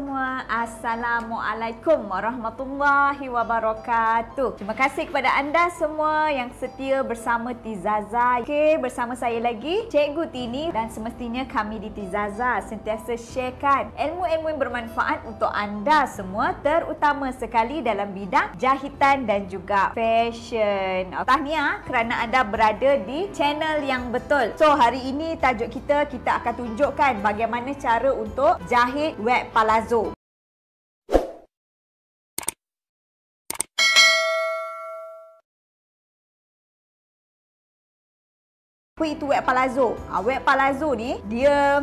semua, Assalamualaikum warahmatullahi wabarakatuh. Terima kasih kepada anda semua yang setia bersama Tizaza. Okey, bersama saya lagi Cikgu Tini, dan semestinya kami di Tizaza sentiasa sharekan ilmu-ilmu yang bermanfaat untuk anda semua, terutama sekali dalam bidang jahitan dan juga fashion. Tahniah kerana anda berada di channel yang betul. So, hari ini tajuk kita akan tunjukkan bagaimana cara untuk jahit web palazzo. Apa itu web palazzo? Web palazzo ni dia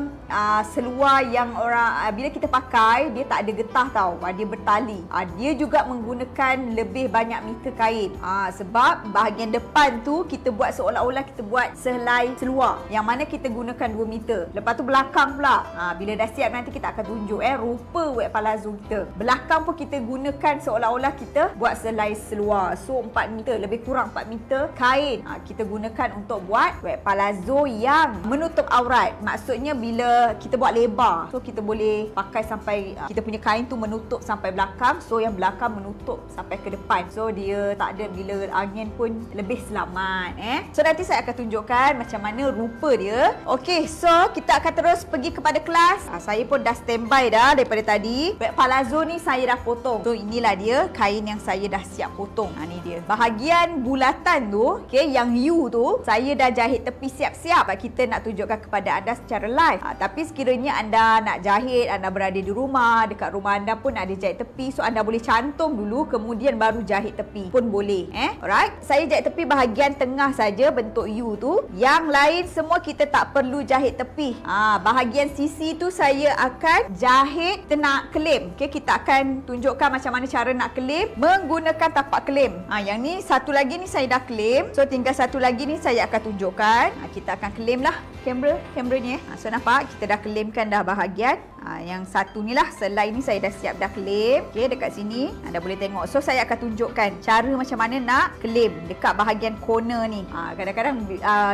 seluar yang orang bila kita pakai dia tak ada getah tau. Dia bertali. Dia juga menggunakan lebih banyak meter kain. Sebab bahagian depan tu kita buat seolah-olah kita buat sehelai seluar yang mana kita gunakan 2 meter. Lepas tu belakang pula. Bila dah siap nanti kita akan tunjuk rupa web palazzo kita. Belakang pun kita gunakan seolah-olah kita buat sehelai seluar. So 4 meter, lebih kurang 4 meter kain kita gunakan untuk buat web palazzo yang menutup aurat. Maksudnya bila kita buat lebar, so kita boleh pakai sampai kita punya kain tu menutup sampai belakang, so yang belakang menutup sampai ke depan. So dia tak ada, bila angin pun lebih selamat. So nanti saya akan tunjukkan macam mana rupa dia. Okey, so kita akan terus pergi kepada kelas. Saya pun dah standby dah daripada tadi. Web palazzo ni saya dah potong. So inilah dia kain yang saya dah siap potong. Ni dia. Bahagian bulatan tu, okey, yang U tu saya dah jahit tepi siap-siap. Kita nak tunjukkan kepada anda secara live. Tapi sekiranya anda nak jahit, anda berada di rumah, dekat rumah anda pun ada jahit tepi, so anda boleh cantum dulu kemudian baru jahit tepi pun boleh. Alright, saya jahit tepi bahagian tengah saja bentuk U tu. Yang lain semua kita tak perlu jahit tepi. Bahagian sisi tu saya akan jahit, kita nak klaim. Okay, kita akan tunjukkan macam mana cara nak klaim menggunakan tapak klaim. Yang ni satu lagi ni saya dah klaim, so tinggal satu lagi ni saya akan tunjukkan. Kita akan claim lah kamera ni. So nampak kita dah claimkan dah bahagian yang satu ni lah, selai ni saya dah siap dah claim. Okay, dekat sini anda boleh tengok. So saya akan tunjukkan cara macam mana nak claim dekat bahagian corner ni. Kadang-kadang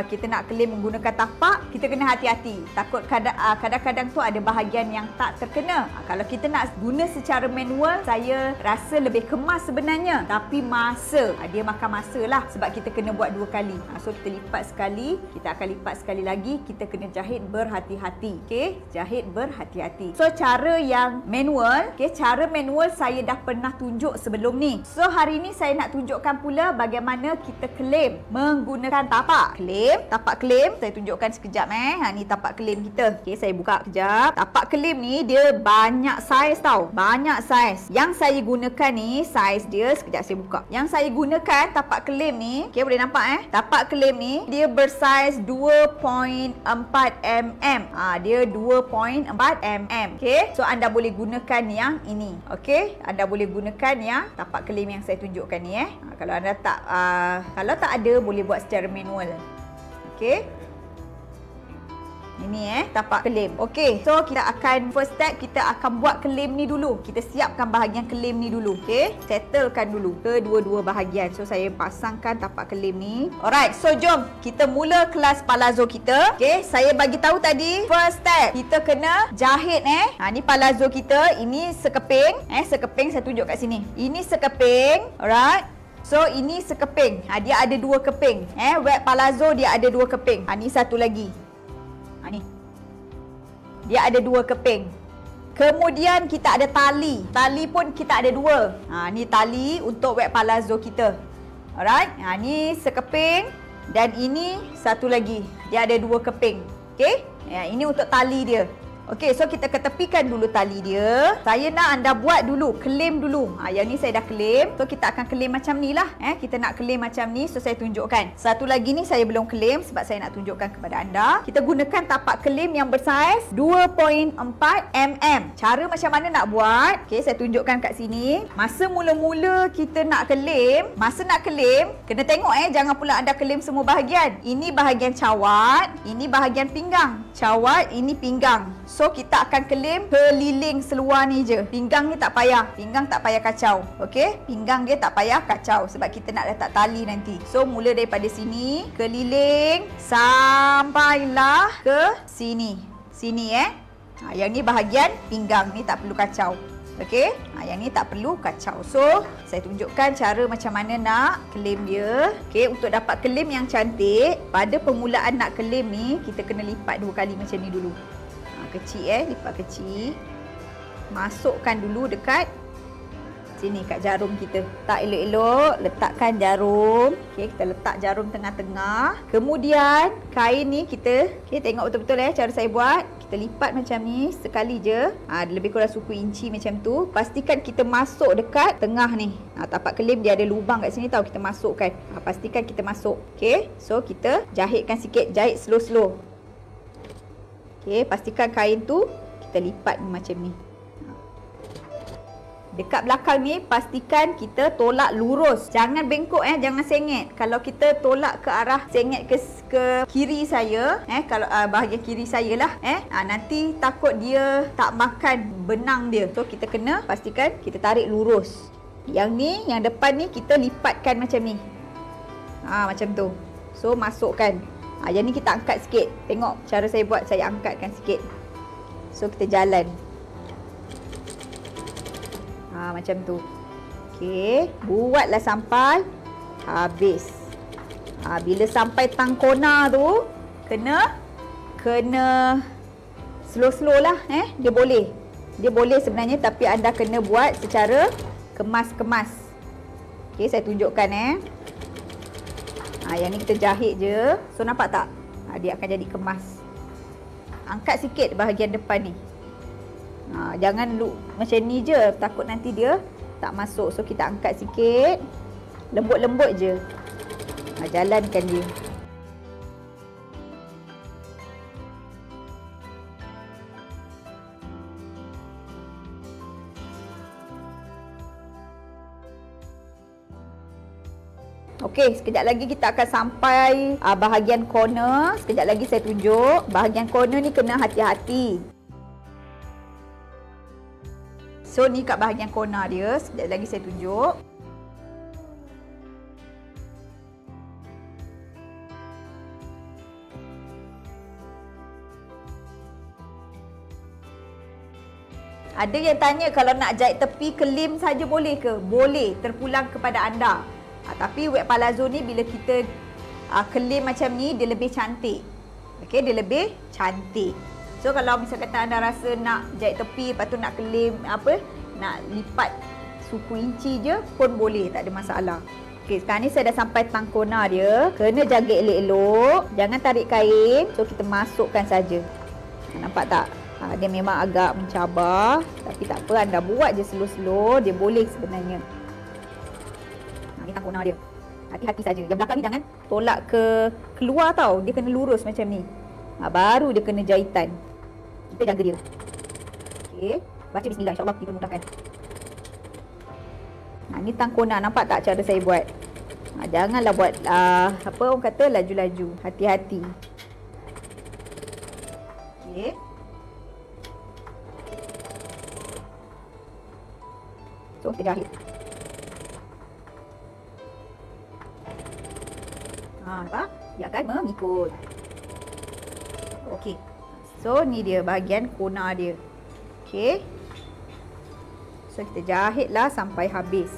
kita nak claim menggunakan tapak, kita kena hati-hati. Takut kadang-kadang tu ada bahagian yang tak terkena. Kalau kita nak guna secara manual, saya rasa lebih kemas sebenarnya. Tapi masa, dia makan masa lah sebab kita kena buat 2 kali. So kita lipat sekali, kita akan lipat sekali lagi, kita kena jahit berhati-hati. Okay, jahit berhati-hati. So cara yang manual, okay, cara manual saya dah pernah tunjuk sebelum ni. So hari ni saya nak tunjukkan pula bagaimana kita claim menggunakan tapak claim. Saya tunjukkan sekejap. Ni tapak claim kita. Okay, saya buka kejap. Tapak claim ni dia banyak saiz tau. Banyak saiz. Yang saya gunakan ni saiz dia, sekejap saya buka. Yang saya gunakan tapak claim ni, okay, boleh nampak tapak claim ni dia bersaiz 2.4 mm. Dia 2.4 mm. Okey, so anda boleh gunakan yang ini. Okey, anda boleh gunakan yang tapak klaim yang saya tunjukkan ni. Kalau anda tak kalau tak ada, boleh buat secara manual. Okey, ini tapak klaim. Okey, so kita akan first step, kita akan buat klaim ni dulu. Kita siapkan bahagian klaim ni dulu. Okey, settlekan dulu kedua-dua bahagian. So saya pasangkan tapak klaim ni. Alright, so jom kita mula kelas palazzo kita. Okey, saya bagi tahu tadi first step kita kena jahit. Ni palazzo kita, ini sekeping. Sekeping saya tunjuk kat sini. Ini sekeping. Alright. So ini sekeping. Dia ada 2 keping. Web palazzo dia ada 2 keping. Ni satu lagi. Ni dia ada 2 keping. Kemudian kita ada tali. Tali pun kita ada 2. Ni tali untuk web palazzo kita. Alright. Ni sekeping. Dan ini satu lagi. Dia ada 2 keping. Okay, ini untuk tali dia. Okey, so kita ketepikan dulu tali dia. Saya nak anda buat dulu, claim dulu. Yang ni saya dah claim. So kita akan claim macam ni lah. Kita nak claim macam ni. So saya tunjukkan. Satu lagi ni saya belum claim sebab saya nak tunjukkan kepada anda. Kita gunakan tapak claim yang bersaiz 2.4 mm. Cara macam mana nak buat? Okey, saya tunjukkan kat sini. Masa mula-mula kita nak claim, kena tengok jangan pula anda claim semua bahagian. Ini bahagian cawat, ini bahagian pinggang. Cawat, ini pinggang. So kita akan claim keliling seluar ni je. Pinggang ni tak payah. Pinggang tak payah kacau. Okey? Pinggang dia tak payah kacau sebab kita nak letak tali nanti. So mula daripada sini, keliling sampailah ke sini. Sini Yang ni bahagian pinggang ni tak perlu kacau. Okey, yang ni tak perlu kacau. So, saya tunjukkan cara macam mana nak claim dia. Okey, untuk dapat claim yang cantik, pada permulaan nak claim ni, kita kena lipat 2 kali macam ni dulu. Kecil lipat kecil. Masukkan dulu dekat sini kat jarum kita. Tak elok-elok, letakkan jarum. Okey, kita letak jarum tengah-tengah. Kemudian kain ni kita, okey, tengok betul-betul cara saya buat. Kita lipat macam ni sekali je. Lebih kurang suku inci macam tu. Pastikan kita masuk dekat tengah ni. Tapak kelip dia ada lubang kat sini tau, kita masukkan. Pastikan kita masuk. Okey, so kita jahitkan sikit, jahit slow-slow. Okey, pastikan kain tu kita lipat macam ni. Dekat belakang ni pastikan kita tolak lurus. Jangan bengkok jangan sengit. Kalau kita tolak ke arah sengit ke kiri saya, kalau bahagian kiri saya lah, nanti takut dia tak makan benang dia. So kita kena pastikan kita tarik lurus. Yang ni, yang depan ni kita lipatkan macam ni. Macam tu. So masukkan. Yang ni kita angkat sikit. Tengok cara saya buat, saya angkatkan sikit. So kita jalan. Macam tu. Okey, buatlah sampai habis. Bila sampai tangkona tu, kena slow-slow lah. Dia boleh sebenarnya, tapi anda kena buat secara kemas-kemas. Okey, saya tunjukkan yang ni kita jahit je. So nampak tak? Dia akan jadi kemas. Angkat sikit bahagian depan ni. Jangan macam ni je, takut nanti dia tak masuk. So kita angkat sikit, lembut-lembut je. Jalankan dia. Okey, sekejap lagi kita akan sampai bahagian corner. Sekejap lagi saya tunjuk. Bahagian corner ni kena hati-hati. So ni kat bahagian corner dia, sekejap lagi saya tunjuk. Ada yang tanya kalau nak jahit tepi kelim saja boleh ke? Boleh, terpulang kepada anda. Tapi wet palazzo ni bila kita kelim macam ni, dia lebih cantik. Okey, dia lebih cantik. So kalau misal kata anda rasa nak jahit tepi, lepas tu nak kelim nak lipat suku inci je pun boleh, tak ada masalah. Okey, sekarang ni saya dah sampai tangkona dia. Kena jaga elok-elok, jangan tarik kain. So kita masukkan saja. Nampak tak? Dia memang agak mencabar, tapi tak apa, anda buat je slow-slow, dia boleh sebenarnya. Ni tangkona dia. Hati-hati saja. Yang belakang ni jangan tolak keluar tau. Dia kena lurus macam ni. Baru dia kena jahitan. Kita jaga dia. Okey, baca bismillah, insya-Allah kita mudahkan. Ni tangkona, nampak tak cara saya buat? Janganlah buat orang kata laju-laju. Hati-hati. Okey. So kita jahit. Nampak? Dia akan mengikut. Okey. So ni dia bahagian kona dia. Okey. So kita jahitlah sampai habis.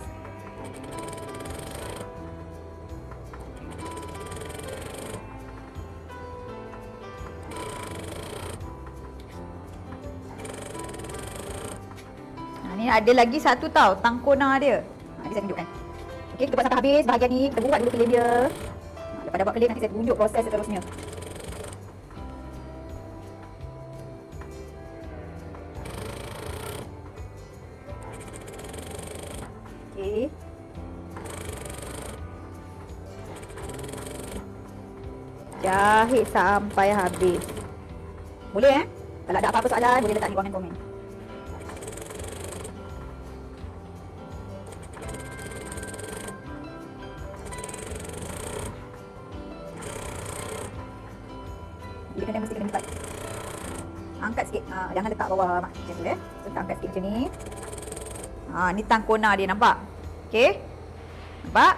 Ni ada lagi satu tau, tangkona dia. Nanti saya tunjukkan. Okey, kita buat sampai habis bahagian ni. Kita buat dulu kelim dia. Lepas dah buat kelim, nanti saya tunjuk proses seterusnya. Okey. Jahit sampai habis. Boleh Kalau ada apa-apa soalan, boleh letak di ruangan komen. Dia kena mesti kena lipat. Angkat sikit. Jangan letak bawah macam tu So kita angkat sikit macam ni. Ni tangkona dia, nampak? Okey. Nampak?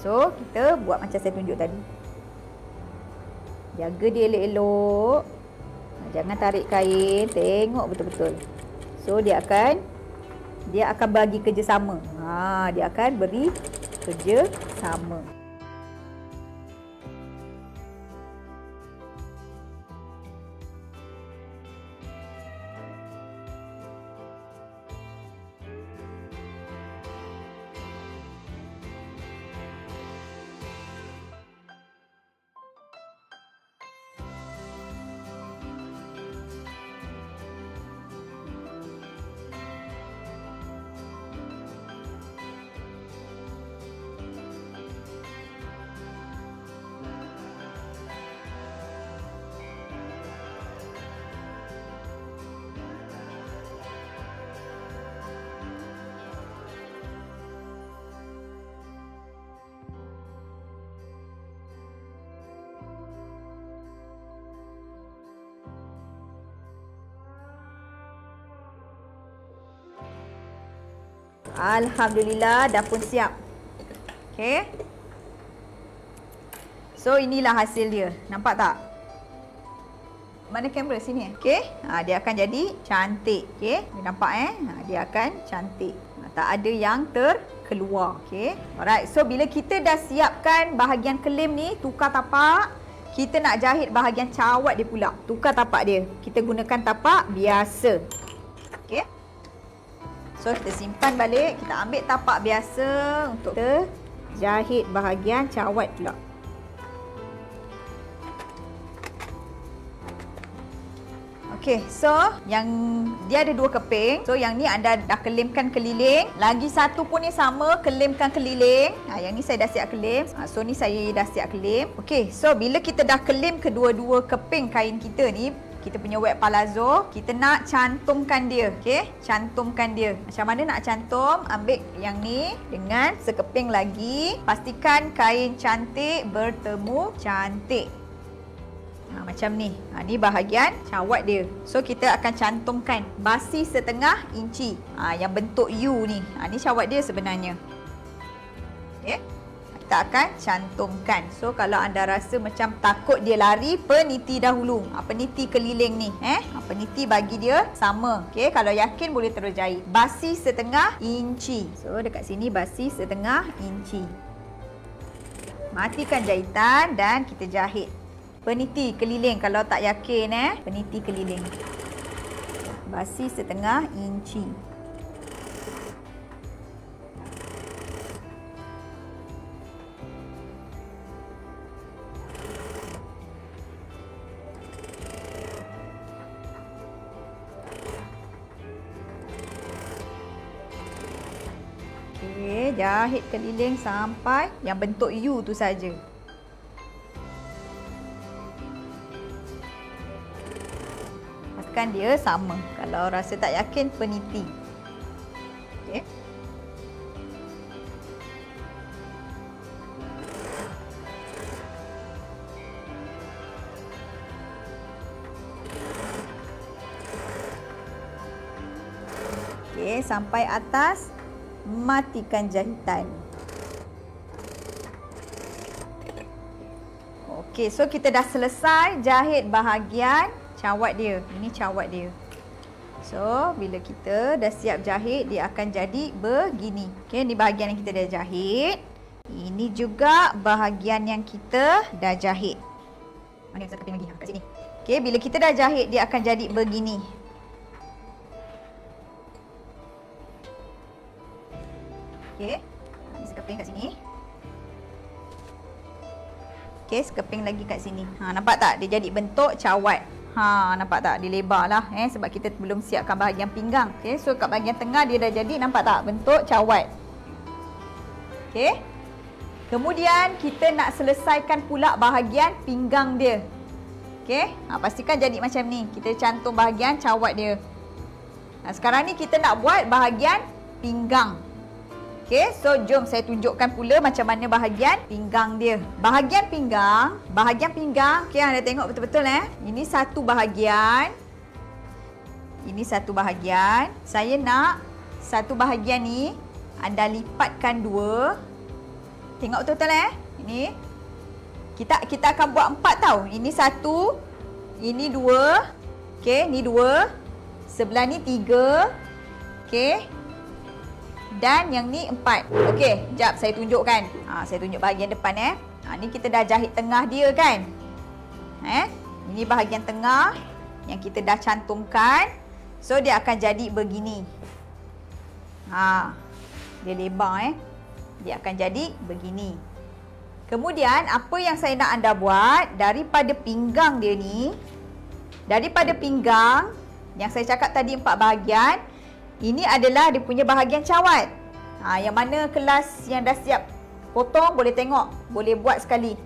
So kita buat macam saya tunjuk tadi. Jaga dia elok-elok. Jangan tarik kain, tengok betul-betul. So dia akan bagi kerjasama. Dia akan beri kerjasama. Alhamdulillah dah pun siap. Okey. So inilah hasil dia. Nampak tak? Mana kamera sini? Okey. Dia akan jadi cantik. Okey. Nampak dia akan cantik. Tak ada yang terkeluar. Okey. Alright. So bila kita dah siapkan bahagian kelem ni, tukar tapak. Kita nak jahit bahagian cawat dia pula. Tukar tapak dia. Kita gunakan tapak biasa. Okey. So kita simpan balik, kita ambil tapak biasa untuk kita jahit bahagian cawat pula. Okey, so yang dia ada 2 keping. So yang ni anda dah kelimkan keliling. Lagi satu pun ni sama, kelimkan keliling. Yang ni saya dah siap kelim. So ni saya dah siap kelim. Okey, so bila kita dah kelim kedua-dua keping kain kita ni, kita punya wet palazzo, kita nak cantumkan dia. Okey, cantumkan dia. Macam mana nak cantum? Ambil yang ni dengan sekeping lagi. Pastikan kain cantik bertemu cantik. Macam ni. Ni bahagian cawat dia. So kita akan cantumkan basi setengah inci. Yang bentuk U ni. Ni cawat dia sebenarnya. Okey. Kita akan cantumkan. So kalau anda rasa macam takut dia lari, peniti dahulu. Peniti keliling ni. Peniti bagi dia sama. Okey, kalau yakin boleh terus jahit. Basi setengah inci. So dekat sini basi setengah inci. Matikan jahitan dan kita jahit. Peniti keliling kalau tak yakin peniti keliling. Basi setengah inci. Okey, jahit keliling sampai yang bentuk U tu saja. Pastikan dia sama. Kalau rasa tak yakin, peniti. Okey. Okey, sampai atas. Matikan jahitan. Okey, so kita dah selesai jahit bahagian cawat dia. Ini cawat dia. So, bila kita dah siap jahit, dia akan jadi begini. Okey, ni bahagian yang kita dah jahit. Ini juga bahagian yang kita dah jahit. Mana yang saya keping lagi? Kat sini. Okey, bila kita dah jahit, dia akan jadi begini. Okey, ini sekeping kat sini. Okey, sekeping lagi kat sini. Nampak tak? Dia jadi bentuk cawat. Nampak tak? Dia lebar lah. Sebab kita belum siapkan bahagian pinggang. Okey, so kat bahagian tengah dia dah jadi. Nampak tak? Bentuk cawat. Okey. Kemudian kita nak selesaikan pula bahagian pinggang dia. Okey, pastikan jadi macam ni. Kita cantum bahagian cawat dia. Sekarang ni kita nak buat bahagian pinggang. Okey, so jom saya tunjukkan pula macam mana bahagian pinggang dia. Bahagian pinggang, okey, anda tengok betul-betul Ini satu bahagian. Ini satu bahagian. Saya nak satu bahagian ni anda lipatkan 2. Tengok betul-betul Ini kita akan buat 4 tau. Ini 1, ini 2, Okey, ni 2. Sebelah ni 3. Okey. Dan yang ni 4. Okey, jap saya tunjukkan. Saya tunjuk bahagian depan ni kita dah jahit tengah dia kan. Ini bahagian tengah yang kita dah cantumkan. So dia akan jadi begini. Dia lebar Dia akan jadi begini. Kemudian apa yang saya nak anda buat daripada pinggang dia ni, daripada pinggang yang saya cakap tadi 4 bahagian, ini adalah dia punya bahagian cawat. Yang mana kelas yang dah siap potong boleh tengok, boleh buat sekali.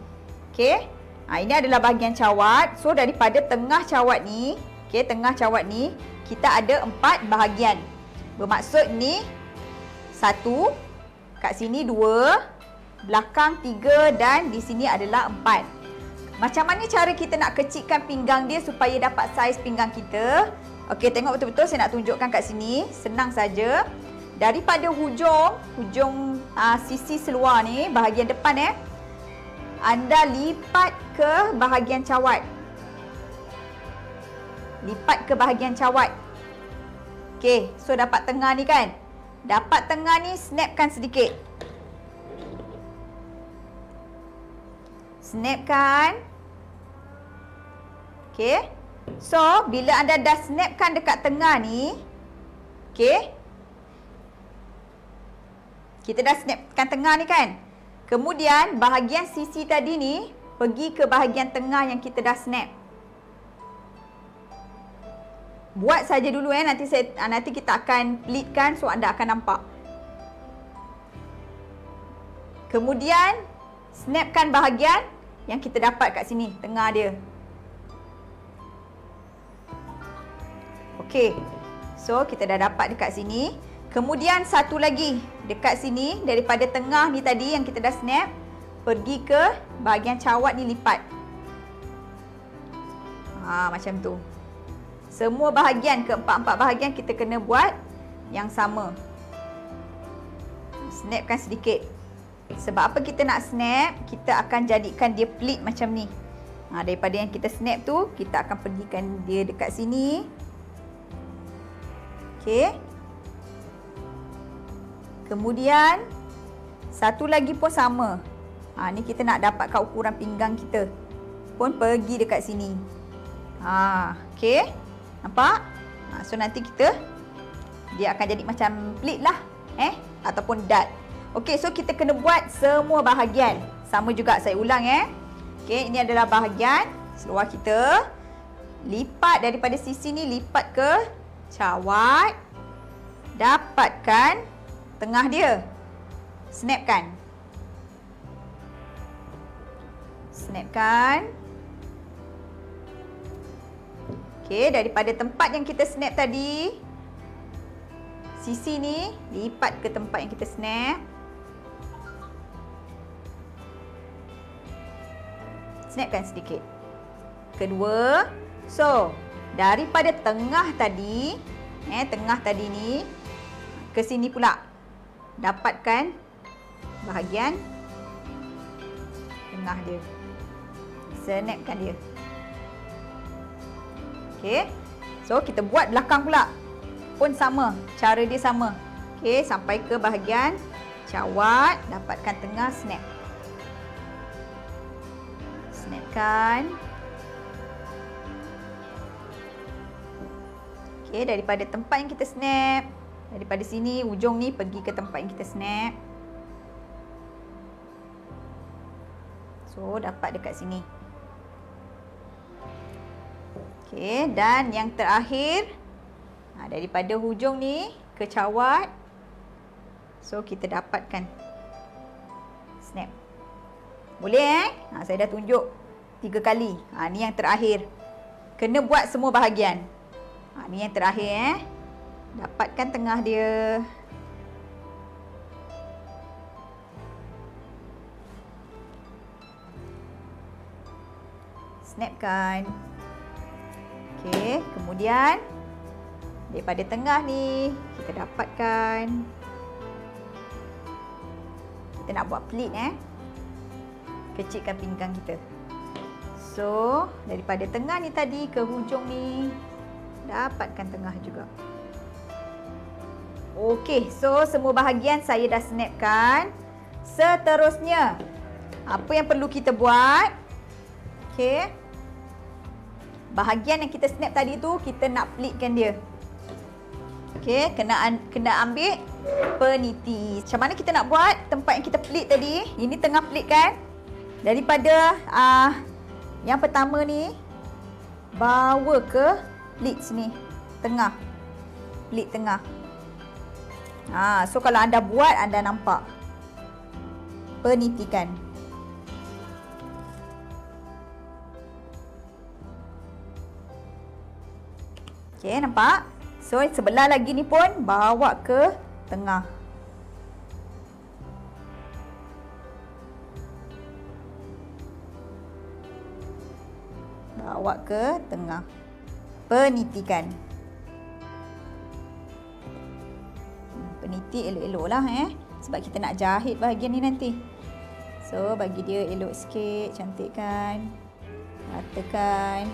Okey. Ini adalah bahagian cawat. So daripada tengah cawat ni, tengah cawat ni kita ada 4 bahagian. Bermaksud ni 1, kat sini 2, belakang 3 dan di sini adalah 4. Macam mana cara kita nak kecilkan pinggang dia supaya dapat saiz pinggang kita? Okey, tengok betul-betul saya nak tunjukkan kat sini. Senang saja. Daripada hujung sisi seluar ni, bahagian depan anda lipat ke bahagian cawat. Lipat ke bahagian cawat. Okey, so dapat tengah ni kan? Dapat tengah ni, snapkan sedikit. Snapkan. Okey. So, bila anda dah snapkan dekat tengah ni, okey. Kita dah snapkan tengah ni kan? Kemudian, bahagian sisi tadi ni, pergi ke bahagian tengah yang kita dah snap. Buat saja dulu nanti kita akan pleatkan so anda akan nampak. Kemudian, snapkan bahagian yang kita dapat kat sini, tengah dia. Okey. So, kita dah dapat dekat sini. Kemudian satu lagi dekat sini, daripada tengah ni tadi yang kita dah snap, pergi ke bahagian cawat ni, lipat. Macam tu. Semua bahagian, keempat-empat bahagian kita kena buat yang sama. Snapkan sedikit. Sebab apa kita nak snap? Kita akan jadikan dia pleat macam ni. Daripada yang kita snap tu, kita akan pergikan dia dekat sini. Okey. Kemudian satu lagi pun sama. Ni kita nak dapatkan ukuran pinggang kita. Pun pergi dekat sini. Okey. Nampak? So nanti dia akan jadi macam pleat lah. Ataupun dart. Okey, so kita kena buat semua bahagian. Sama juga, saya ulang Okey, ini adalah bahagian seluar kita. Lipat daripada sisi ni, lipat ke cawat. Dapatkan tengah dia. Snapkan. Snapkan. Okey, daripada tempat yang kita snap tadi, sisi ni, lipat ke tempat yang kita snap. Snapkan sedikit. Kedua, so daripada tengah tadi, tengah tadi ni ke sini pula. Dapatkan bahagian tengah dia. Snapkan dia. Okey. So kita buat belakang pula. Pun sama, cara dia sama. Okey, sampai ke bahagian cawat, dapatkan tengah, snap. Snapkan. Okey, daripada tempat yang kita snap, daripada sini ujung ni pergi ke tempat yang kita snap. So, dapat dekat sini. Okey, dan yang terakhir, daripada hujung ni ke cawat. So, kita dapatkan snap. Boleh saya dah tunjuk 3 kali. Ni yang terakhir. Kena buat semua bahagian. Ni yang terakhir Dapatkan tengah dia. Snapkan. Okey, kemudian daripada tengah ni kita dapatkan. Kita nak buat pleat kecilkan pinggang kita. So, daripada tengah ni tadi ke hujung ni Dapatkan tengah juga. Okey, so semua bahagian saya dah snapkan. Seterusnya, apa yang perlu kita buat? Okey. Bahagian yang kita snap tadi tu, kita nak pleatkan dia. Okey, kena ambil peniti. Macam mana kita nak buat tempat yang kita pleat tadi? Ini tengah pleat kan? Daripada yang pertama ni, bawa ke pleat sini. Tengah. Pleat tengah. So kalau anda buat, anda nampak. Penitikan. Okey, nampak? So sebelah lagi ni pun bawa ke tengah. Bawa ke tengah. Penitikan. Peniti elok-elok lah sebab kita nak jahit bahagian ni nanti. So bagi dia elok sikit, cantikkan, ratakan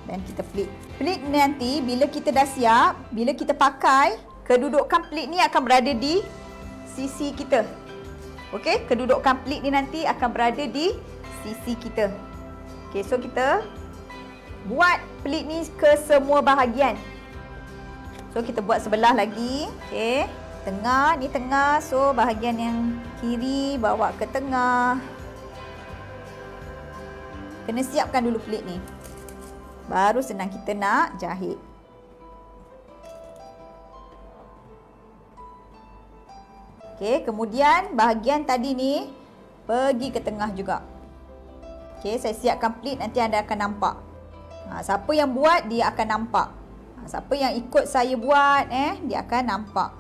dan kita pleat. Pleat ni nanti bila kita dah siap, bila kita pakai, kedudukan pleat ni akan berada di sisi kita. Okey, kedudukan pleat ni nanti akan berada di sisi kita. Okey, so kita buat pleat ni ke semua bahagian. So kita buat sebelah lagi. Okey, tengah ni tengah. So bahagian yang kiri bawa ke tengah. Kena siapkan dulu pleat ni. Baru senang kita nak jahit. Okey, kemudian bahagian tadi ni pergi ke tengah juga. Okey, saya siapkan pleat, nanti anda akan nampak. Siapa yang buat, dia akan nampak. Siapa yang ikut saya buat, dia akan nampak.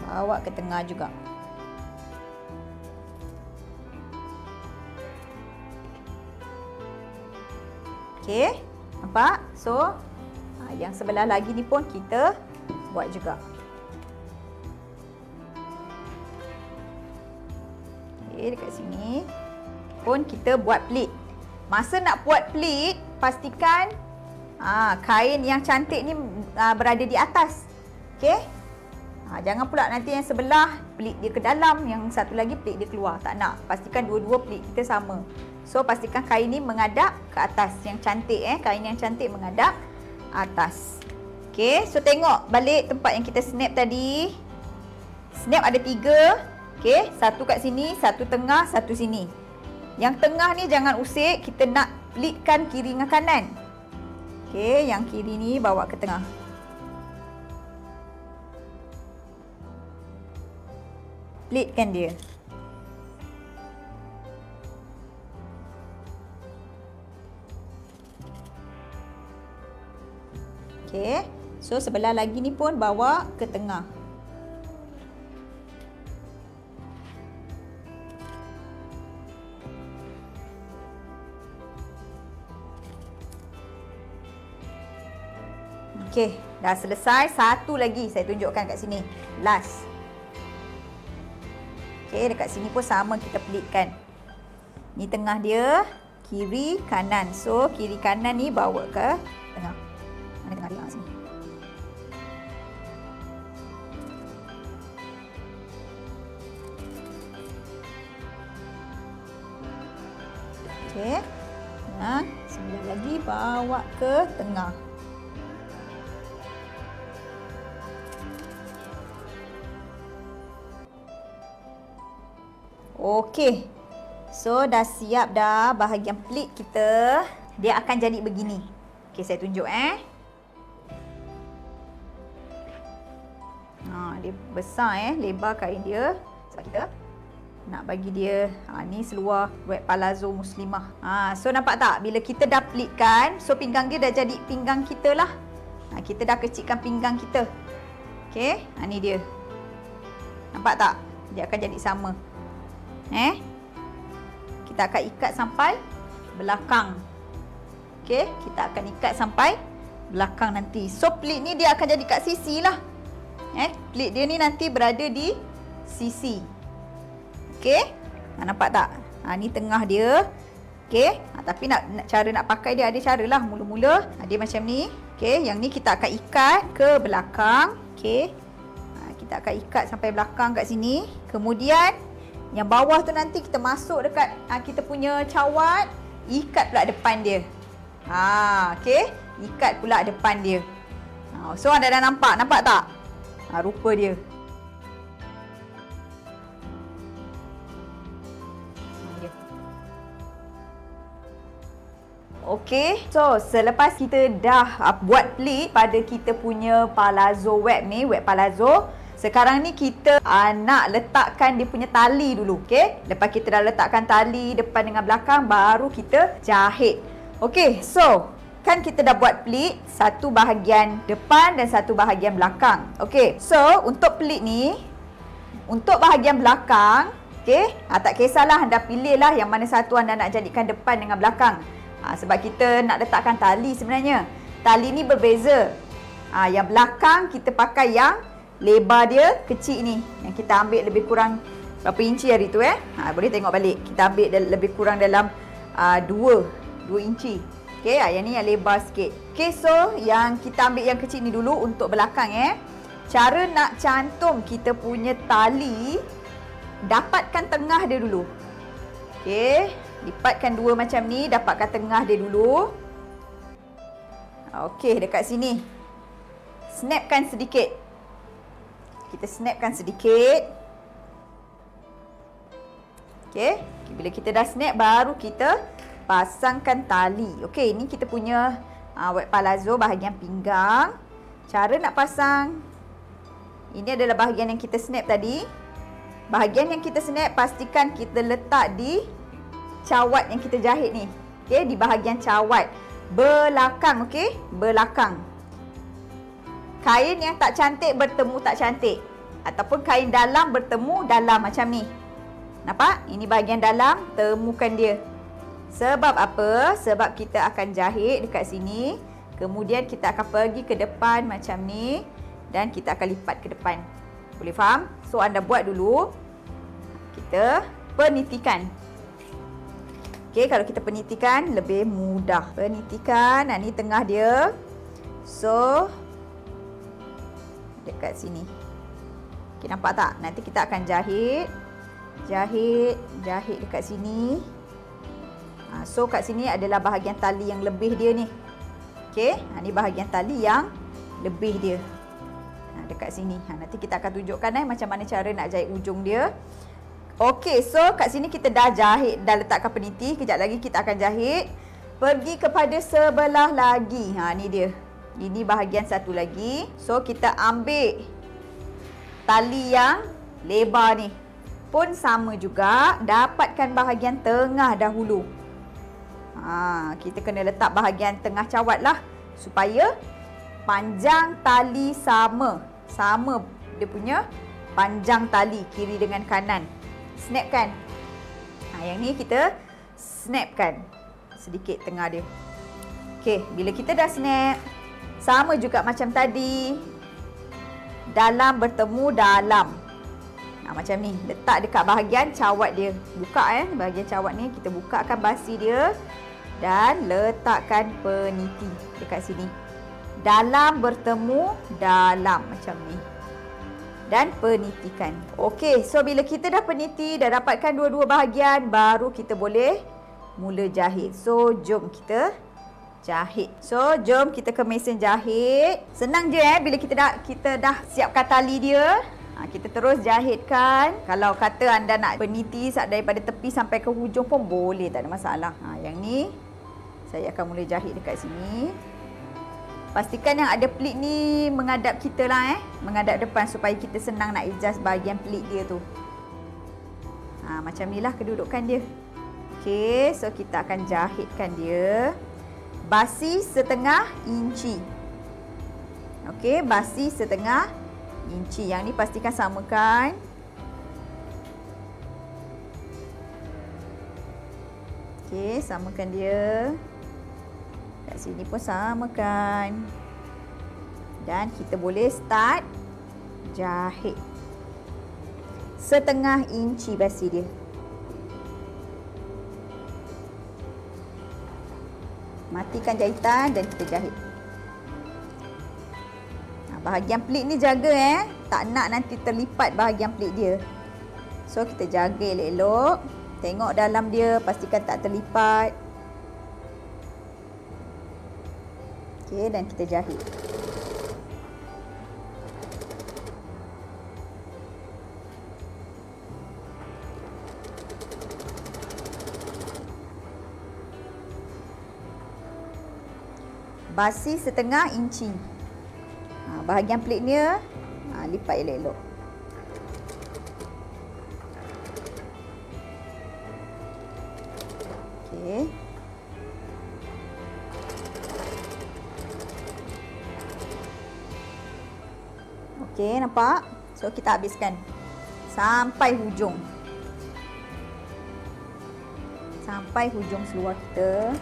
Bawa ke tengah juga. Okey, nampak? So, yang sebelah lagi ni pun kita buat juga. Okey, dekat sini pun kita buat pleat. Masa nak buat pleat, pastikan kain yang cantik ni berada di atas. Okey? Jangan pula nanti yang sebelah pleat dia ke dalam, yang satu lagi pleat dia keluar. Tak nak. Pastikan dua-dua pleat kita sama. So pastikan kain ni menghadap ke atas. Yang cantik kain yang cantik menghadap atas. Okey, so tengok balik tempat yang kita snap tadi. Snap ada 3. Okey, satu kat sini, satu tengah, satu sini. Yang tengah ni jangan usik, kita nak pleatkan kiri dengan kanan. Okey, yang kiri ni bawa ke tengah. Pleatkan dia. Okey, so sebelah lagi ni pun bawa ke tengah. Okey, dah selesai. Satu lagi saya tunjukkan kat sini. Last. Okey, dekat sini pun sama kita pleatkan. Ni tengah dia, kiri, kanan. So, kiri kanan ni bawa ke tengah. Mana tengah dia? Sini. Okey. Sebelah lagi bawa ke tengah. Okey. So dah siap dah bahagian pleat kita. Dia akan jadi begini. Okey, saya tunjuk dia besar lebar kain dia. Sebab kita nak bagi dia ni seluar wet palazzo muslimah. So nampak tak bila kita dah pleatkan, so pinggang dia dah jadi pinggang kita lah. Kita dah kecilkan pinggang kita. Okey, ni dia. Nampak tak? Dia akan jadi sama. Kita akan ikat sampai belakang. Okey, kita akan ikat sampai belakang nanti. So pleat ni dia akan jadi kat sisi lah. Pleat dia ni nanti berada di sisi. Okey, nampak tak? Ni tengah dia. Okey, Tapi cara nak pakai dia ada cara lah. Mula-mula dia macam ni. Okey, yang ni kita akan ikat ke belakang. Okey. Kita akan ikat sampai belakang kat sini. Kemudian yang bawah tu nanti kita masuk dekat kita punya cawat, ikat pula depan dia. Okey, ikat pula depan dia. So anda dah nampak tak? Rupa dia. Okey, so selepas kita dah buat pleat pada kita punya palazzo web ni, web palazzo, sekarang ni kita nak letakkan dia punya tali dulu. Okey, lepas kita dah letakkan tali depan dengan belakang, baru kita jahit. Okey, so kan kita dah buat pleat satu bahagian depan dan satu bahagian belakang. Okey, so untuk pleat ni, untuk bahagian belakang, okey, tak kisahlah anda pilihlah yang mana satu anda nak jadikan depan dengan belakang. Sebab kita nak letakkan tali sebenarnya. Tali ni berbeza. Yang belakang kita pakai yang lebar dia kecil ni. Yang kita ambil lebih kurang berapa inci hari tu boleh tengok balik. Kita ambil lebih kurang dalam 2 inci. Okey, yang ni yang lebar sikit. Okey, so yang kita ambil yang kecil ni dulu untuk belakang Cara nak cantum kita punya tali, dapatkan tengah dia dulu. Okey, lipatkan dua macam ni, dapatkan tengah dia dulu. Okey, dekat sini. Snapkan sedikit. Kita snapkan sedikit. Okey, bila kita dah snap, baru kita pasangkan tali. Okey, ini kita punya web palazzo bahagian pinggang. Cara nak pasang, ini adalah bahagian yang kita snap tadi. Bahagian yang kita snap, pastikan kita letak di cawat yang kita jahit ni. Okey, di bahagian cawat belakang. Okey, belakang. Kain yang tak cantik bertemu tak cantik, ataupun kain dalam bertemu dalam macam ni. Nampak? Ini bahagian dalam, temukan dia. Sebab apa? Sebab kita akan jahit dekat sini. Kemudian kita akan pergi ke depan macam ni, dan kita akan lipat ke depan. Boleh faham? So anda buat dulu. Kita penitikan. Okey, kalau kita penitikan lebih mudah. Penitikan, ni tengah dia. So dekat sini. Okey, nampak tak? Nanti kita akan jahit. Jahit dekat sini. So kat sini adalah bahagian tali yang lebih dia ni. Okey, ni bahagian tali yang lebih dia. Dekat sini. Nanti kita akan tunjukkan macam mana cara nak jahit ujung dia. Okey, so kat sini kita dah jahit, dah letakkan peniti. Kejap lagi kita akan jahit. Pergi kepada sebelah lagi. Ni dia. Ini bahagian satu lagi. So kita ambil tali yang lebar ni. Pun sama juga, dapatkan bahagian tengah dahulu. Kita kena letak bahagian tengah cawat lah, supaya panjang tali sama. Sama dia punya panjang tali kiri dengan kanan. Snapkan. Yang ni kita snapkan sedikit tengah dia. Okey, bila kita dah snap, sama juga macam tadi. Dalam bertemu dalam. Macam ni, letak dekat bahagian cawat dia. Buka bahagian cawat ni, kita bukakan basi dia dan letakkan peniti dekat sini. Dalam bertemu dalam macam ni. Dan penitikan. Okey, so bila kita dah peniti, dah dapatkan dua-dua bahagian, baru kita boleh mula jahit. So jom kita jahit. So jom kita ke mesin jahit. Senang je bila kita dah siapkan tali dia. Kita terus jahitkan. Kalau kata anda nak peniti daripada tepi sampai ke hujung pun boleh, tak ada masalah. Yang ni saya akan mula jahit dekat sini. Pastikan yang ada pleat ni menghadap kita lah menghadap depan, supaya kita senang nak adjust bahagian pleat dia tu. Macam ni lah kedudukan dia. Okey, so kita akan jahitkan dia. Basi setengah inci. Okey, basi setengah inci. Yang ni pastikan samakan. Okey, samakan dia. Kat sini pun samakan. Dan kita boleh start jahit. Setengah inci basi dia. Matikan jahitan dan kita jahit. Bahagian pelik ni jaga tak nak nanti terlipat bahagian pelik dia. So kita jaga elok-elok. Tengok dalam dia, pastikan tak terlipat. Okey, dan kita jahit. Basi setengah inci. Bahagian pelik dia lipat elok-elok. Okey. Okey, nampak? So kita habiskan sampai hujung. Sampai hujung seluar kita.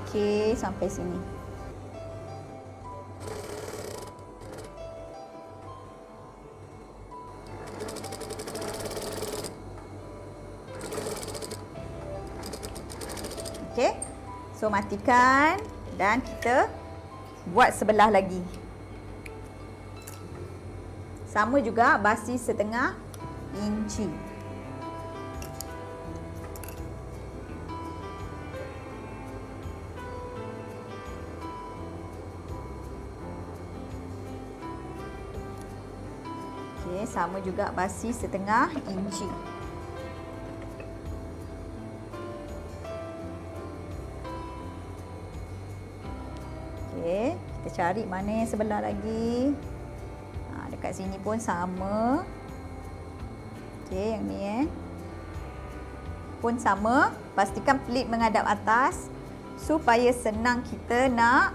Okey, sampai sini. Okey. So matikan dan kita buat sebelah lagi. Sama juga, basi setengah inci. Okey, sama juga, basi setengah inci. Okey, kita cari mana yang sebelah lagi. Dekat sini pun sama. Okey, yang ni pun sama. Pastikan pelit menghadap atas supaya senang kita nak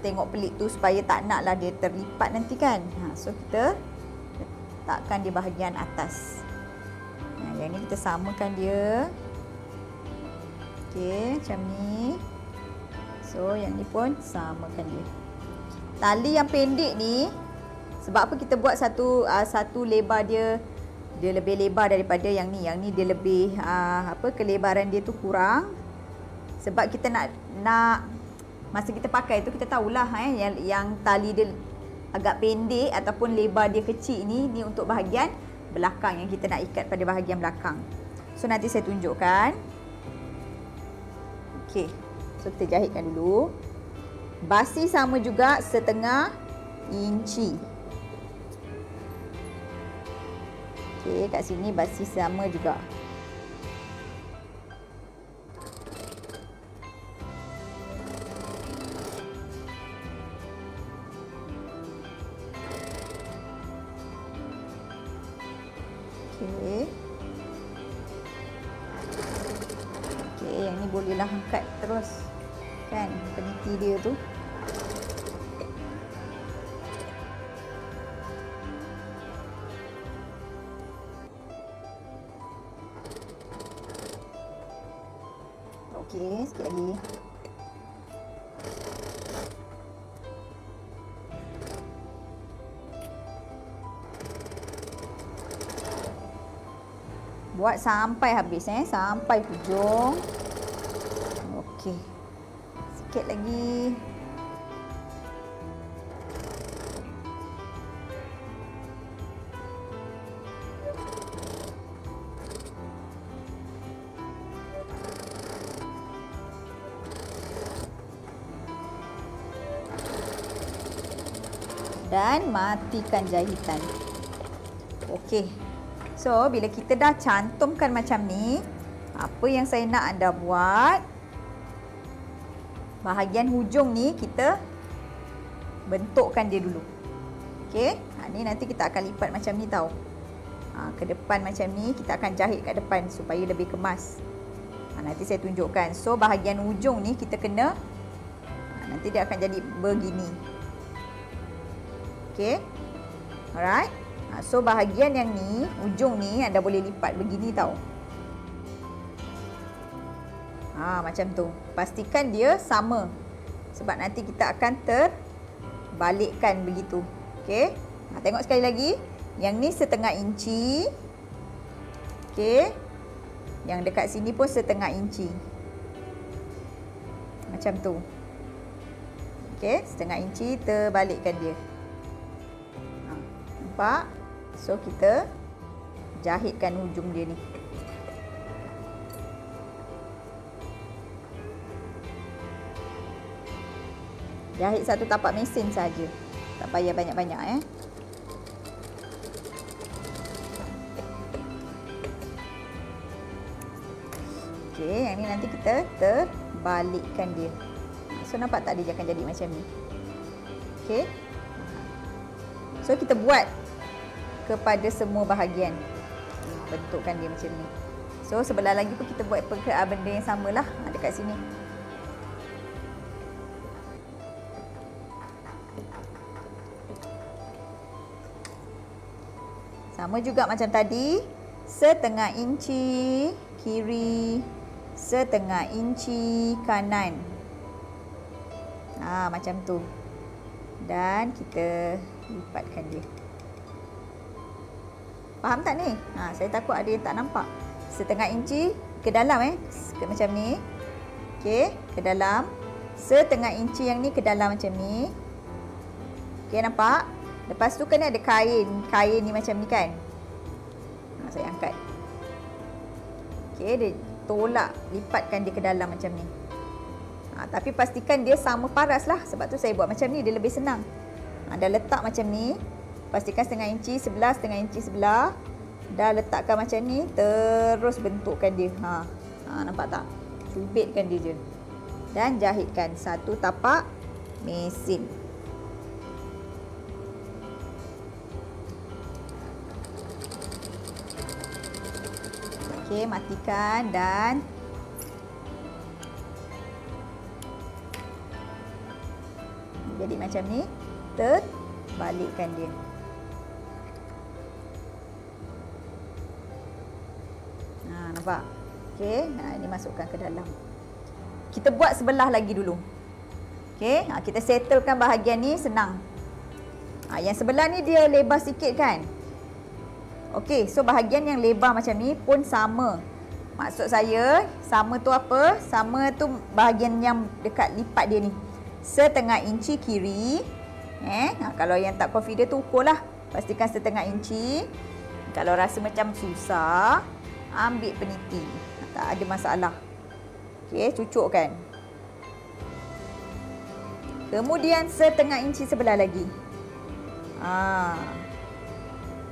tengok pelik tu, supaya tak naklah dia terlipat nanti kan. So kita letakkan di bahagian atas. Yang ni kita samakan dia. Okey, macam ni. So yang ni pun samakan dia. Tali yang pendek ni, sebab apa kita buat satu lebar dia lebih lebar daripada yang ni. Yang ni dia lebih kelebaran dia tu kurang. Sebab kita nak masa kita pakai tu kita tahulah yang tali dia agak pendek ataupun lebar dia kecil ni untuk bahagian belakang yang kita nak ikat pada bahagian belakang. So nanti saya tunjukkan. Okey. So kita jahitkan dulu. Basi sama juga setengah inci. Okey, kat sini basi sama juga. Okey. Okey, yang ni bolehlah angkat terus. Kan, peniti dia tu. Okey, sikit lagi. Buat sampai habis sampai hujung. Okey. Sikit lagi. Dan matikan jahitan. Okey. So, bila kita dah cantumkan macam ni, apa yang saya nak anda buat, bahagian hujung ni kita bentukkan dia dulu. Okey, ni nanti kita akan lipat macam ni tau. Ke depan macam ni, kita akan jahit kat depan supaya lebih kemas. Nanti saya tunjukkan. So, bahagian hujung ni kita kena, nanti dia akan jadi begini. Okey, alright. So, bahagian yang ni, ujung ni anda boleh lipat begini tau. Macam tu. Pastikan dia sama. Sebab nanti kita akan terbalikkan begitu. Okey. Tengok sekali lagi. Yang ni setengah inci. Okey. Yang dekat sini pun setengah inci. Macam tu. Okey, setengah inci terbalikkan dia. Nampak? So kita jahitkan hujung dia ni. Jahit satu tapak mesin saja. Tak payah banyak-banyak Okey, yang ni nanti kita terbalikkan dia. So nampak tak dia akan jadi macam ni. Okey. So kita buat kepada semua bahagian. Bentukkan dia macam ni. So sebelah lagi pun kita buat benda yang samalah dekat sini. Sama juga macam tadi, setengah inci kiri, setengah inci kanan. Macam tu. Dan kita lipatkan dia. Faham tak ni? Saya takut ada yang tak nampak. Setengah inci ke dalam macam ni. Okey, ke dalam. Setengah inci yang ni ke dalam macam ni. Okey, nampak? Lepas tu kan ada kain. Kain ni macam ni kan. Saya angkat. Okey, dia tolak, lipatkan dia ke dalam macam ni. Tapi pastikan dia sama paras lah. Sebab tu saya buat macam ni, dia lebih senang. Dah letak macam ni. Pastikan setengah inci sebelah, setengah inci sebelah. Dah letakkan macam ni, terus bentukkan dia. Nampak tak? Cubitkan dia je. Dan jahitkan satu tapak mesin. Okey, matikan dan jadi macam ni, terbalikkan dia. Nampak? Okey, ini masukkan ke dalam. Kita buat sebelah lagi dulu. Okey, kita settlekan bahagian ni senang. Yang sebelah ni dia lebar sikit kan? Okey, so bahagian yang lebar macam ni pun sama. Maksud saya, sama tu apa? Sama tu bahagian yang dekat lipat dia ni. Setengah inci kiri. Kalau yang tak confident tu ukurlah. Pastikan setengah inci. Kalau rasa macam susah, ambil peniti. Tak ada masalah. Okey, cucukkan. Kemudian setengah inci sebelah lagi.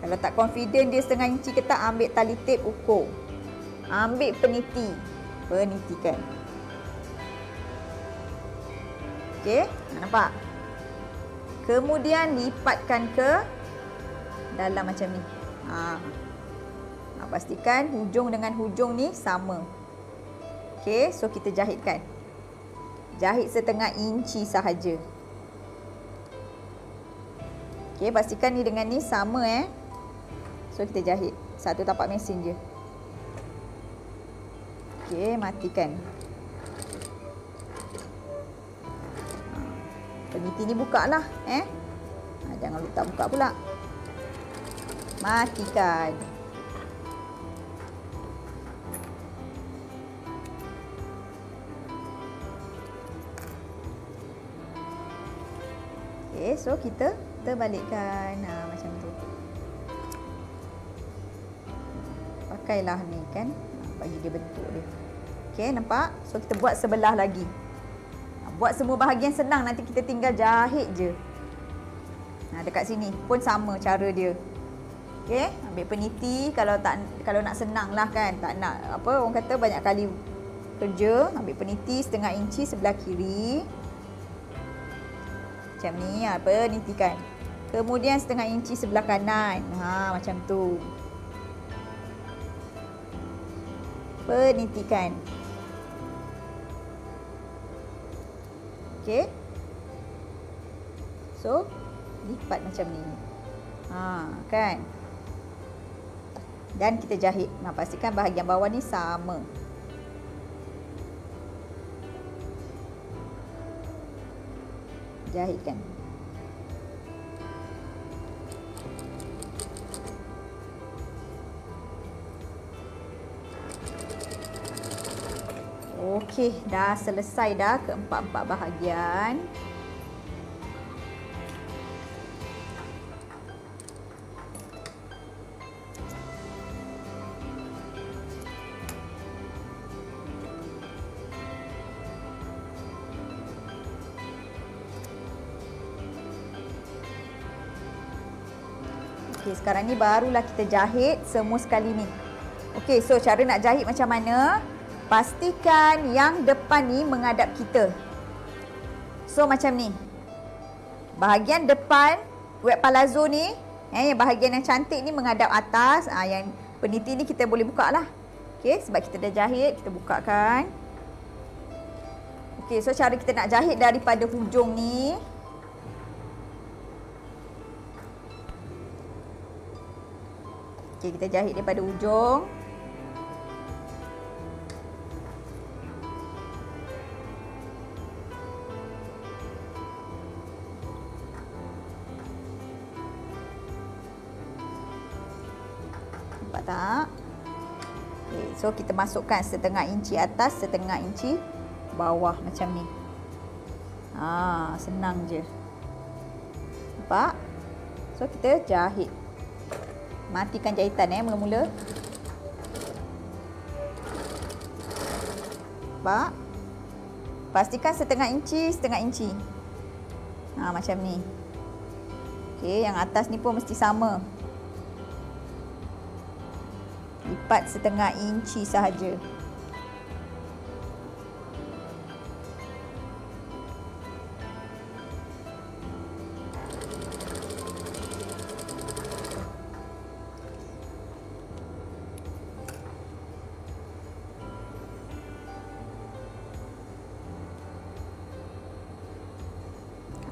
Kalau tak confident dia setengah inci, kita ambil tali tip ukur. Ambil peniti. Penitikan. Okey, nampak? Kemudian lipatkan ke dalam macam ni. Pastikan hujung dengan hujung ni sama. Okey, so kita jahitkan. Jahit setengah inci sahaja. Okey, pastikan ni dengan ni sama So kita jahit satu tapak mesin je. Okey, matikan. Peniti ni buka lah jangan lupa buka pula. Matikan. Okey, so kita terbalikkan macam tu. Pakailah ni kan, bagi dia bentuk dia. Okey, nampak? So kita buat sebelah lagi. Buat semua bahagian senang, nanti kita tinggal jahit je. Dekat sini pun sama cara dia. Okey, ambil peniti kalau nak senang lah kan, tak nak apa orang kata banyak kali kerja, ambil peniti setengah inci sebelah kiri. Macam ni, penitikan. Kemudian setengah inci sebelah kanan. Macam tu. Penitikan. Okey. So, lipat macam ni. Kan? Dan kita jahit. Pastikan bahagian bawah ni sama. Jahitkan. Okey, dah selesai dah keempat-empat bahagian. Okey, sekarang ni barulah kita jahit semua sekali ni. Okey, so cara nak jahit macam mana? Pastikan yang depan ni menghadap kita. So macam ni. Bahagian depan wet palazzo ni, yang bahagian yang cantik ni menghadap atas. Yang peniti ni kita boleh buka lah. Okey, sebab kita dah jahit, kita bukakan. Okey, so cara kita nak jahit daripada hujung ni. Okey, kita jahit daripada hujung. Nampak tak? Okey, so kita masukkan setengah inci atas, setengah inci bawah macam ni. Senang je. Nampak? So kita jahit. Matikan jahitan mula-mula. Nampak? Pastikan setengah inci, setengah inci. Macam ni. Okey, yang atas ni pun mesti sama. Lipat setengah inci sahaja.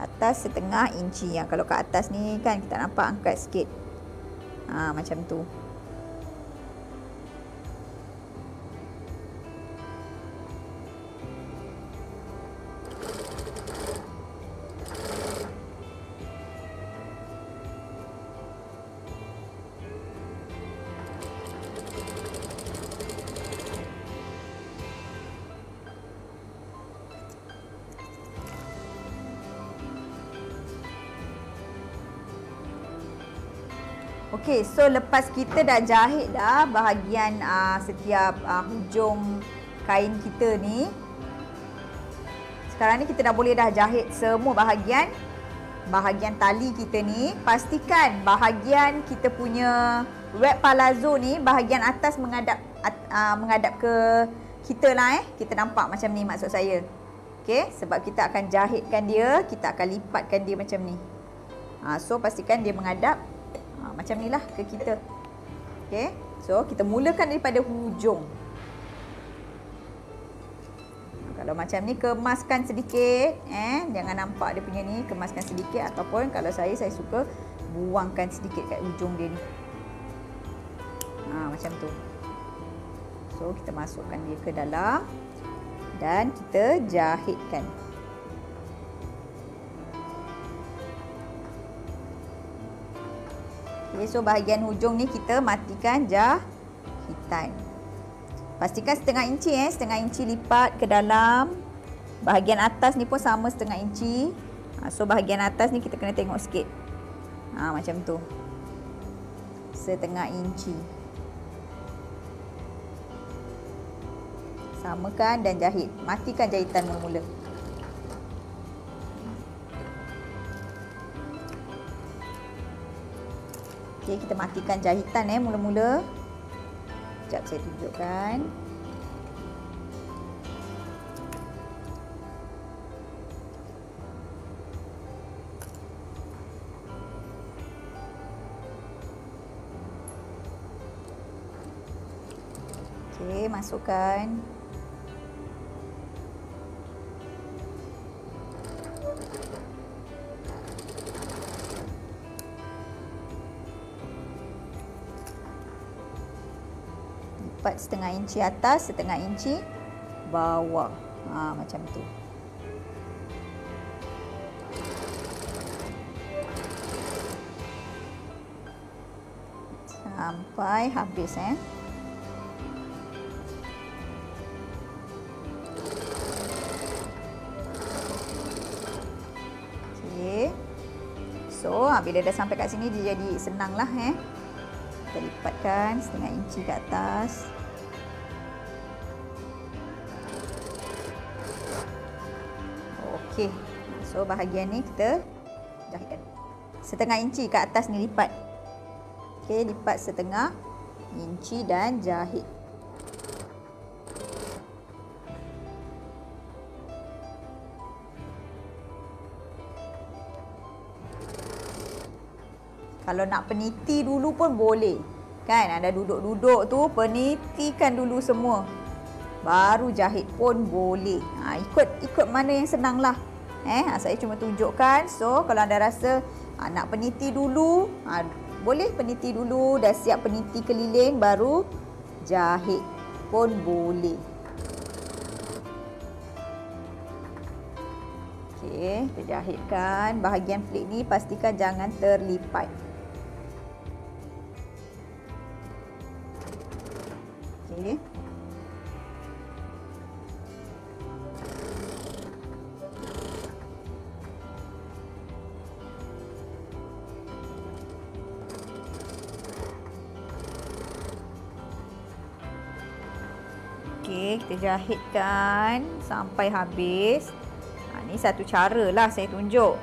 Atas setengah inci. Kalau kat atas ni kan kita nampak angkat sikit. Macam tu. Okey, so lepas kita dah jahit dah bahagian setiap hujung kain kita ni. Sekarang ni kita dah boleh dah jahit semua bahagian tali kita ni. Pastikan bahagian kita punya wet palazzo ni, bahagian atas menghadap ke kita lah Kita nampak macam ni maksud saya. Okey, sebab kita akan jahitkan dia, kita akan lipatkan dia macam ni. So pastikan dia menghadap macam ni lah ke kita. Okey, so kita mulakan daripada hujung. Kalau macam ni kemaskan sedikit, jangan nampak dia punya ni, kemaskan sedikit, ataupun kalau saya suka buangkan sedikit kat ujung dia ni. Macam tu. So kita masukkan dia ke dalam dan kita jahitkan. Okay, so bahagian hujung ni kita matikan jahitan. Pastikan setengah inci setengah inci lipat ke dalam. Bahagian atas ni pun sama setengah inci. So bahagian atas ni kita kena tengok sikit. Macam tu. Setengah inci. Samakan dan jahit. Matikan jahitan mula-mula. Okey, kita matikan jahitan mula-mula. Sekejap saya tunjukkan. Okey, masukkan. Lipat setengah inci atas, setengah inci bawah. Macam tu. sampai habis Okey. So, bila dah sampai kat sini dia jadi senanglah Kita lipatkan setengah inci ke atas. Okey. So, bahagian ni kita jahitkan. Setengah inci ke atas ni lipat. Okey, lipat setengah inci dan jahit. Kalau nak peniti dulu pun boleh. Kan ada duduk-duduk tu, penitikan dulu semua. Baru jahit pun boleh. Ikut mana yang senang lah. Saya cuma tunjukkan. So, kalau anda rasa nak peniti dulu, boleh peniti dulu. Dah siap peniti keliling, baru jahit pun boleh. Okey, kita jahitkan. Bahagian pelik ni pastikan jangan terlipat. Okey. Okey, kita jahitkan sampai habis. Ni satu cara lah saya tunjuk.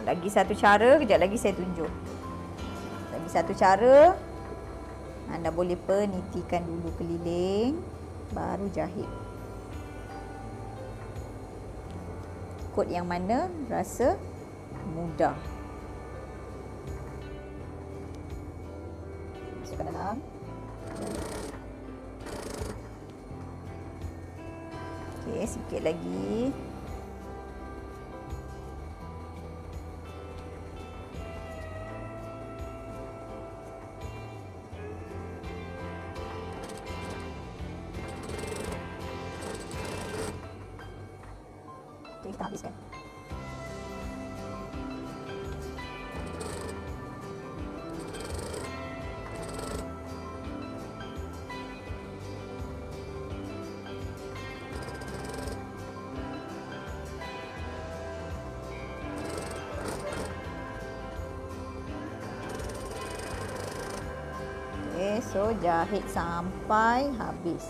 Lagi satu cara, kejap lagi saya tunjuk. Lagi satu cara. Anda boleh penitikan dulu keliling, baru jahit. Ikut yang mana rasa mudah. Masukkan dalam. Okey, sikit lagi. Kita habiskan. Okey, so jahit sampai habis.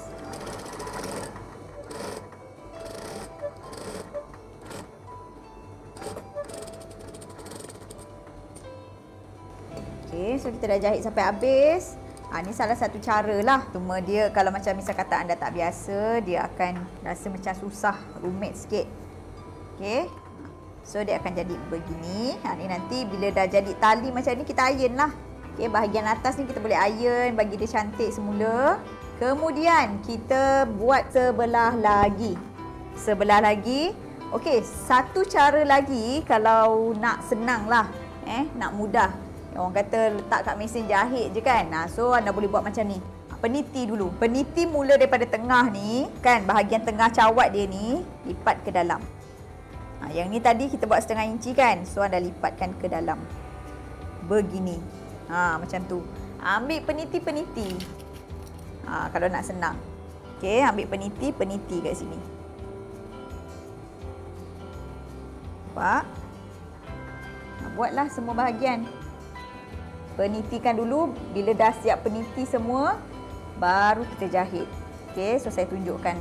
Okey, so kita dah jahit sampai habis. Ni salah satu cara lah. Cuma dia kalau macam misal kata anda tak biasa, dia akan rasa macam susah, rumit sikit. Okey. So dia akan jadi begini. Ni nanti bila dah jadi tali macam ni, kita iron lah. Okey, bahagian atas ni kita boleh iron bagi dia cantik semula. Kemudian kita buat sebelah lagi. Sebelah lagi. Okey, satu cara lagi kalau nak senang lah. Nak mudah. Orang kata letak kat mesin jahit je kan. So anda boleh buat macam ni. Peniti dulu. Peniti mula daripada tengah ni. Kan bahagian tengah cawat dia ni. Lipat ke dalam. Yang ni tadi kita buat setengah inci kan. So anda lipatkan ke dalam. Begini. Macam tu. Ambil peniti-peniti. Kalau nak senang. Okey, ambil peniti-peniti kat sini. Nampak? Buatlah semua bahagian. Penitikan dulu. Bila dah siap peniti semua, baru kita jahit. Okey, so saya tunjukkan.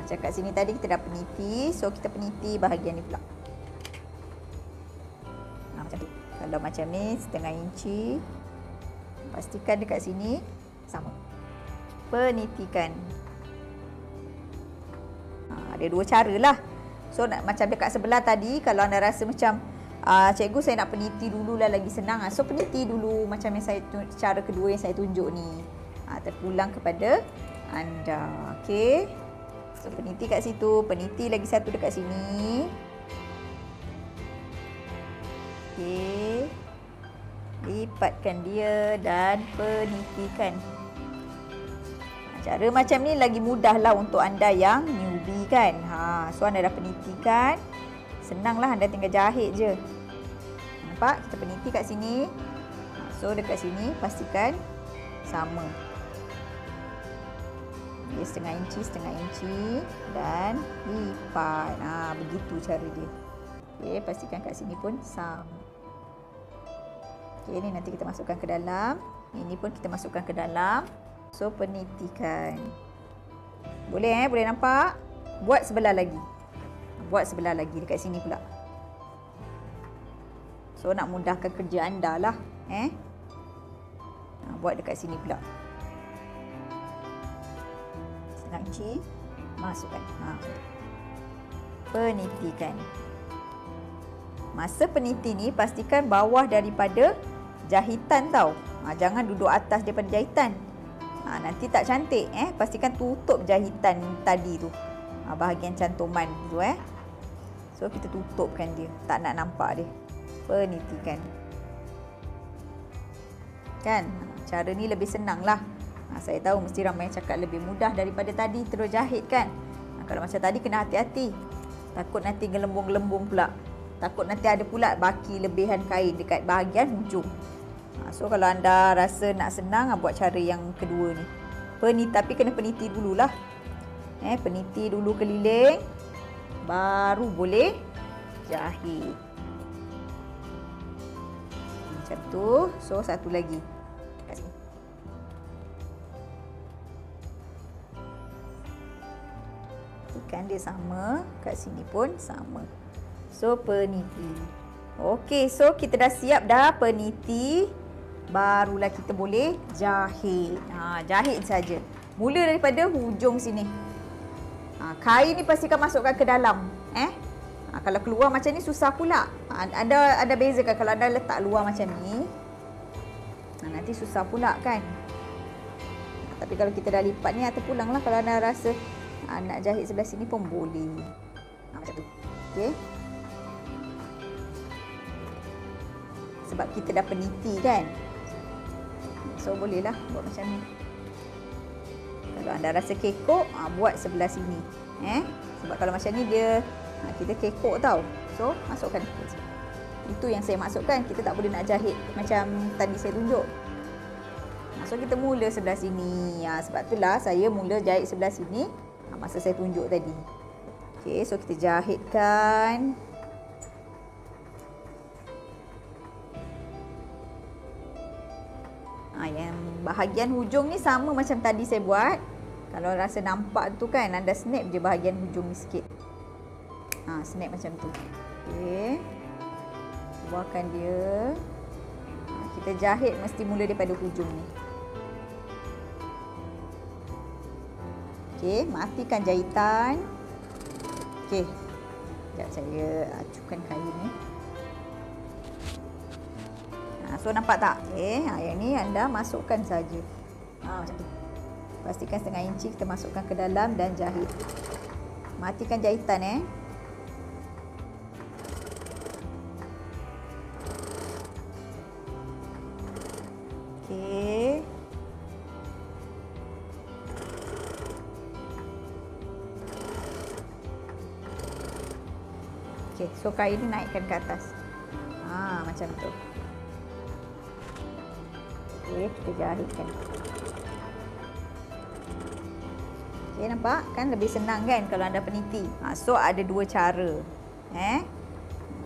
Macam kat sini tadi kita dah peniti. So kita peniti bahagian ni pula. Macam tu. Kalau macam ni setengah inci, pastikan dekat sini sama. Penitikan. Ada dua cara lah. So macam dekat sebelah tadi, kalau anda rasa macam cikgu saya nak peniti dulu lah lagi senang. So peniti dulu macam yang saya cara kedua yang saya tunjuk ni. Terpulang kepada anda. Okey. So peniti kat situ, peniti lagi satu dekat sini. Okey. Lipatkan dia dan penitikan. Cara macam ni lagi mudah lah untuk anda yang newbie kan. So anda dah penitikan. Senanglah anda tinggal jahit je. Nampak? Kita peniti kat sini. So dekat sini pastikan sama. Dia setengah inci dan lipat. Begitu cara dia. Okey, pastikan kat sini pun sama. Okey, ni nanti kita masukkan ke dalam. Ini pun kita masukkan ke dalam. So penitikan. Boleh boleh nampak? Buat sebelah lagi. Buat sebelah lagi dekat sini pula. So nak mudahkan kerja anda lah. Buat dekat sini pula. Setengah inci. Masukkan. Penitikan. Masa peniti ni pastikan bawah daripada jahitan tau. Jangan duduk atas daripada jahitan. Nanti tak cantik. Pastikan tutup jahitan tadi tu. Bahagian cantuman tu. So kita tutupkan dia. Tak nak nampak dia. Penitikan. Kan? Cara ni lebih senang lah. Saya tahu mesti ramai yang cakap lebih mudah daripada tadi terus jahit kan. Kalau macam tadi kena hati-hati. Takut nanti gelembung-gelembung pula. Takut nanti ada pula baki lebihan kain dekat bahagian hujung. So kalau anda rasa nak senang, buat cara yang kedua ni. Peniti, tapi kena peniti dululah. Peniti dulu keliling. Baru boleh jahit. Macam tu. So satu lagi. Kan dia sama, kat sini pun sama. So peniti. Okey, so kita dah siap dah peniti. Barulah kita boleh jahit. Jahit saja. Mula daripada hujung sini. Kain ni pastikan masukkan ke dalam. Kalau keluar macam ni susah pula. Ada bezakan kalau anda letak luar macam ni. Nanti susah pula kan. Tapi kalau kita dah lipat ni atau pulanglah kalau anda rasa nak jahit sebelah sini pun boleh. Macam tu. Okey. Sebab kita dah peniti kan. So bolehlah buat macam ni. Kalau anda rasa kekok, buat sebelah sini. Sebab kalau macam ni dia kita kekok tau. So masukkan. Itu yang saya maksudkan. Kita tak boleh nak jahit macam tadi saya tunjuk. So kita mula sebelah sini. Sebab itulah saya mula jahit sebelah sini. Masa saya tunjuk tadi. Okey, so kita jahitkan. Yang bahagian hujung ni sama macam tadi saya buat. Kalau rasa nampak tu kan, anda snap je bahagian hujung ni sikit. Snap macam tu. Okey. Buatkan dia. Kita jahit mesti mula daripada hujung ni. Okey, matikan jahitan. Okey. Sekejap saya acukan kain ni. So nampak tak? Okey, yang ni anda masukkan saja. Macam tu. Pastikan setengah inci kita masukkan ke dalam dan jahit. Matikan jahitan Okey. Okey, so kain ni naikkan ke atas. Macam tu. Okey, kita jahitkan. Okey, nampak? Kan lebih senang kan kalau anda peniti. So ada dua cara.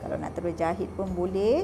Kalau nak terus jahit pun boleh.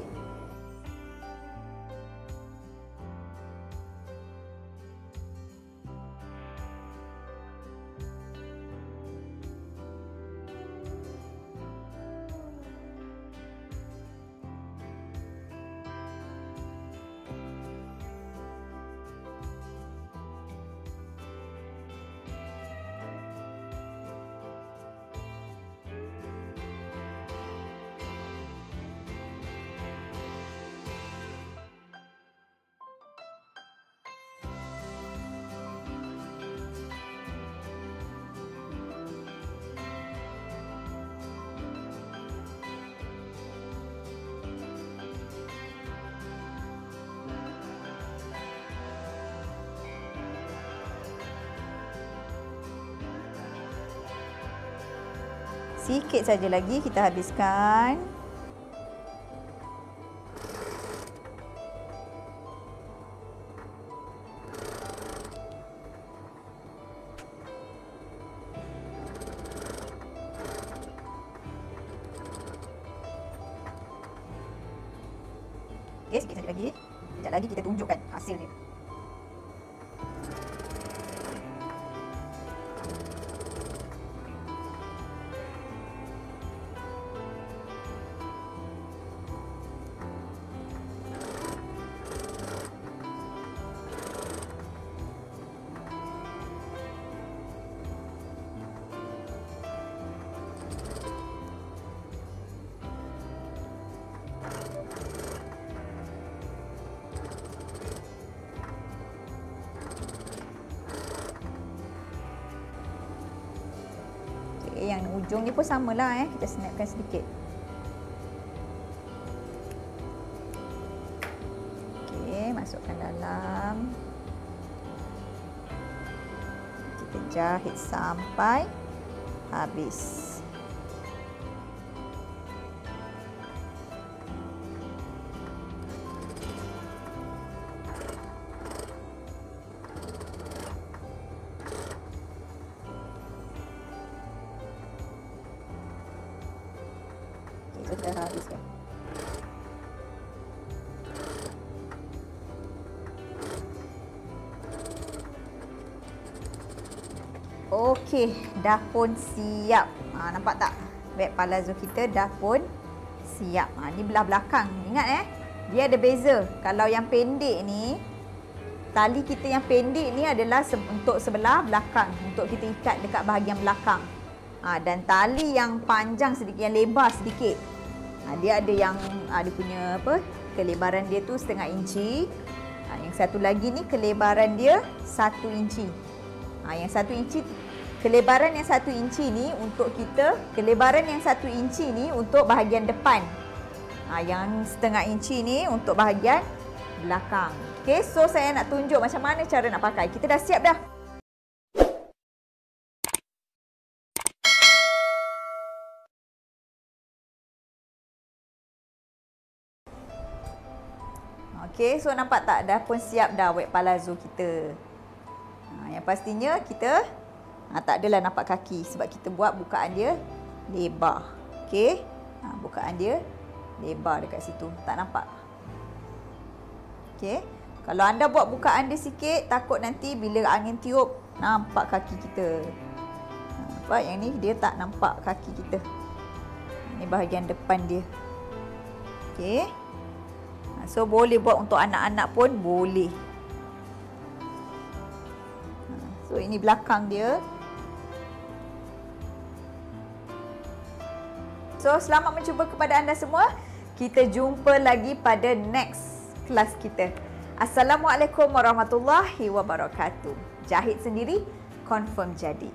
Sikit saja lagi kita habiskan. Sikit lagi. Sekejap lagi kita tunjukkan hasil dia. Yang ujung ni pun samalah kita snapkan sedikit. Okey, masukkan dalam. Kita jahit sampai habis. Sudah habis kan. Okey, dah pun siap. Nampak tak? Beg palazzo kita dah pun siap. Ni belah belakang. Ingat dia ada beza. Kalau yang pendek ni, tali kita yang pendek ni adalah untuk sebelah belakang, untuk kita ikat dekat bahagian belakang. Dan tali yang panjang sedikit, yang lebar sedikit, dia ada yang dia punya kelebaran dia tu 0,5 inci. Yang satu lagi ni kelebaran dia 1 inci. Yang 1 inci, kelebaran yang 1 inci ni untuk kita, kelebaran yang 1 inci ni untuk bahagian depan. Yang 0,5 inci ni untuk bahagian belakang. Okey, so saya nak tunjuk macam mana cara nak pakai. Kita dah siap dah. Okey, so nampak tak, dah pun siap dah wig palazzo kita. Yang pastinya kita tak adalah nampak kaki sebab kita buat bukaan dia lebar. Okey, bukaan dia lebar dekat situ, tak nampak. Okey, kalau anda buat bukaan dia sikit, takut nanti bila angin tiup nampak kaki kita. Nampak yang ni dia tak nampak kaki kita. Ini bahagian depan dia. Okey. So boleh buat untuk anak-anak pun boleh. So ini belakang dia. So selamat mencuba kepada anda semua. Kita jumpa lagi pada next kelas kita. Assalamualaikum warahmatullahi wabarakatuh. Jahit sendiri, confirm jadi.